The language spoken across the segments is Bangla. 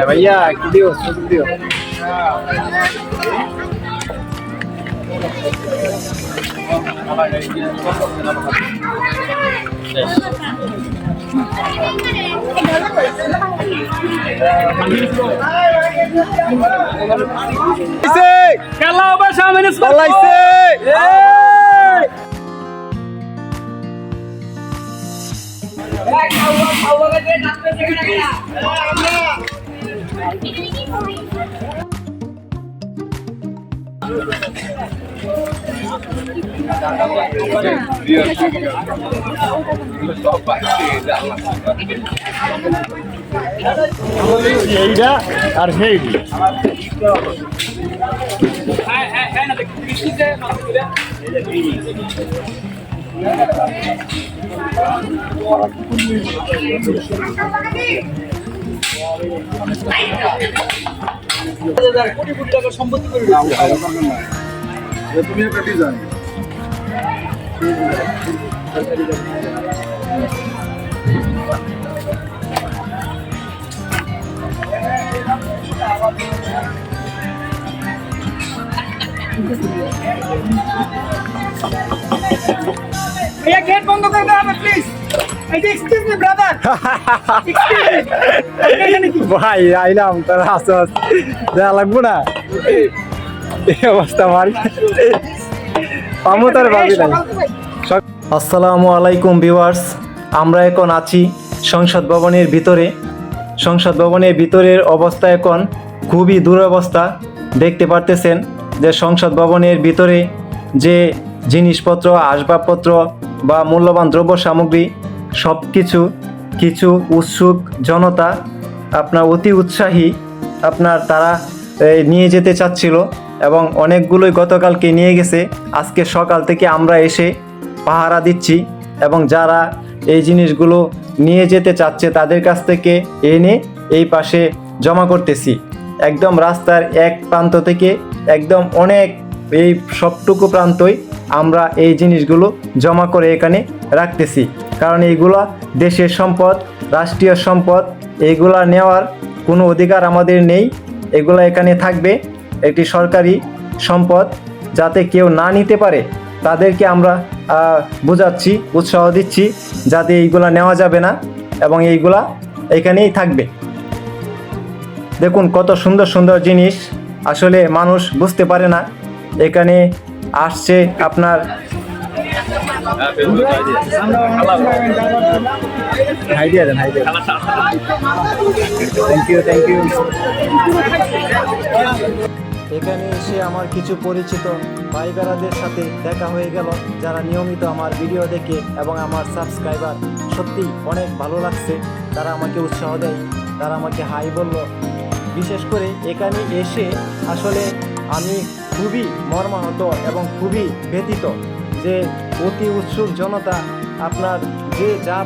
भैया दियो दियो খেলা হবে সামনে এইটা আর হেইডি সম্পত্তি করে তুমি একটা ডিজাইন भैया गेट बंद कर दो आप प्लीज एक्सक्यूज मी ब्रदर ভাই আইলাম তোর আসস যা লাগবো না এই অবস্থা মারি পামু তোর ভাবি নাই। আসসালামু আলাইকুম ভিউয়ার্স, আমরা এখন আছি সংসদ ভবনের ভিতরে। সংসদ ভবনের ভিতরের অবস্থা এখন খুবই দুরবস্থা। দেখতে পারতেছেন যে সংসদ ভবনের ভিতরে যে জিনিসপত্র, আসবাবপত্র বা মূল্যবান দ্রব্য সামগ্রী সব কিছু উৎসুক জনতা আপনার অতি উৎসাহী তারা নিয়ে যেতে চাচ্ছিল এবং অনেকগুলোই গতকালকে নিয়ে গেছে। আজকে সকাল থেকে আমরা এসে পাহারা দিচ্ছি এবং যারা এই জিনিসগুলো নিয়ে যেতে চাচ্ছে তাদের কাছ থেকে এনে এই পাশে জমা করতেছি। একদম রাস্তার এক প্রান্ত থেকে একদম অনেক এই সবটুকু প্রান্তই আমরা এই জিনিসগুলো জমা করে এখানে রাখতেছি, কারণ এইগুলা দেশের সম্পদ, রাষ্ট্রীয় সম্পদ। এইগুলা নেওয়ার কোনো অধিকার আমাদের নেই। এগুলা এখানে থাকবে, একটি সরকারি সম্পদ, যাতে কেউ না নিতে পারে তাদেরকে আমরা বোঝাচ্ছি, উৎসাহ দিচ্ছি যাতে এইগুলা নেওয়া যাবে না এবং এইগুলা এখানেই থাকবে। দেখুন কত সুন্দর সুন্দর জিনিস, আসলে মানুষ বুঝতে পারে না এখানে আসছে আপনার এখানে এসে আমার কিছু পরিচিত ভাই বেড়াদের সাথে দেখা হয়ে গেল, যারা নিয়মিত আমার ভিডিও দেখে এবং আমার সাবস্ক্রাইবার। সত্যি অনেক ভালো লাগছে, তারা আমাকে উৎসাহ দেয়, তারা আমাকে হাই বলল। বিশেষ করে এখানে এসে আসলে আমি খুবই মর্মাহত এবং খুবই ব্যথিত যে অতি উৎসুক জনতা আপনার যে যা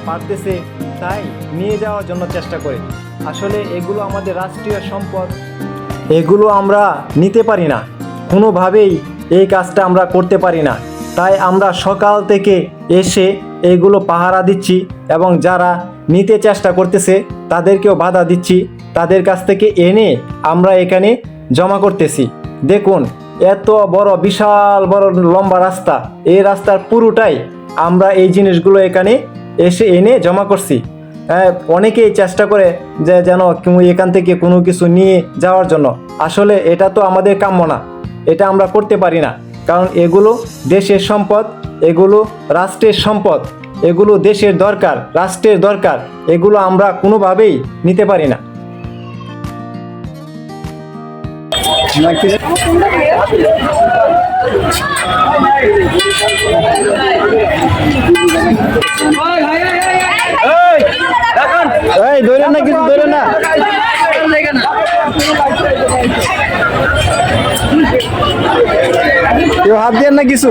পারতেছে তাই নিয়ে যাওয়ার জন্য চেষ্টা করে। আসলে এগুলো আমাদের রাষ্ট্রীয় সম্পদ, এগুলো আমরা নিতে পারি না, কোনোভাবেই এই কাজটা আমরা করতে পারি না। তাই আমরা সকাল থেকে এসে এইগুলো পাহারা দিচ্ছি এবং যারা নিতে চেষ্টা করতেছে তাদেরকেও বাধা দিচ্ছি, তাদের কাছ থেকে এনে আমরা এখানে জমা করতেছি। দেখুন এত বড় বিশাল বড় লম্বা রাস্তা, এই রাস্তার পুরোটাই আমরা এই জিনিসগুলো এখানে এসে এনে জমা করছি। অনেকেই চেষ্টা করে যে যেন এখান থেকে কোনো কিছু নিয়ে যাওয়ার জন্য, আসলে এটা তো আমাদের কাম্য না, এটা আমরা করতে পারি না, কারণ এগুলো দেশের সম্পদ, এগুলো রাষ্ট্রের সম্পদ, এগুলো দেশের দরকার, রাষ্ট্রের দরকার, এগুলো আমরা কোনোভাবেই নিতে পারি না। এই ধরেন না, কিছু ধরেন না, কেউ হাত দেন না কিছু।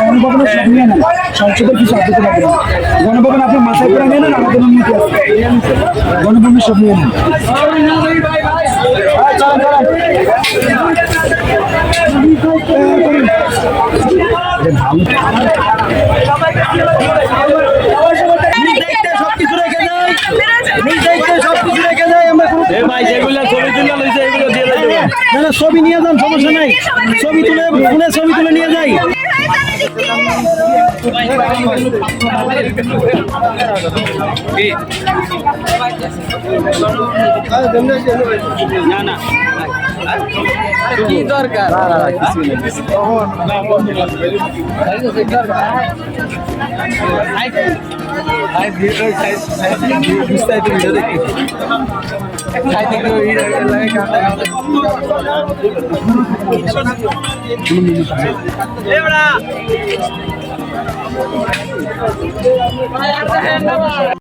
গণভবনের সব নিয়ে নেন, সংসদের কিছু আপত্তি লাগবে না। গণভবন আপনি মাথায় করে নিয়ে নেন, আমাদের উন্নতি আছে। গণভবনের সব নিয়ে নেন। সবকিছু রেখে যায়, সবকিছু রেখে যায়। আমরা ভাই যেগুলো ছবি তুলে লইছে এগুলো দিয়ে দেবো। না ছবি নিয়ে যান, সমস্যা নাই। ছবি তুলে ফোনে ছবি তুলে নিয়ে যাই। কি দরকার?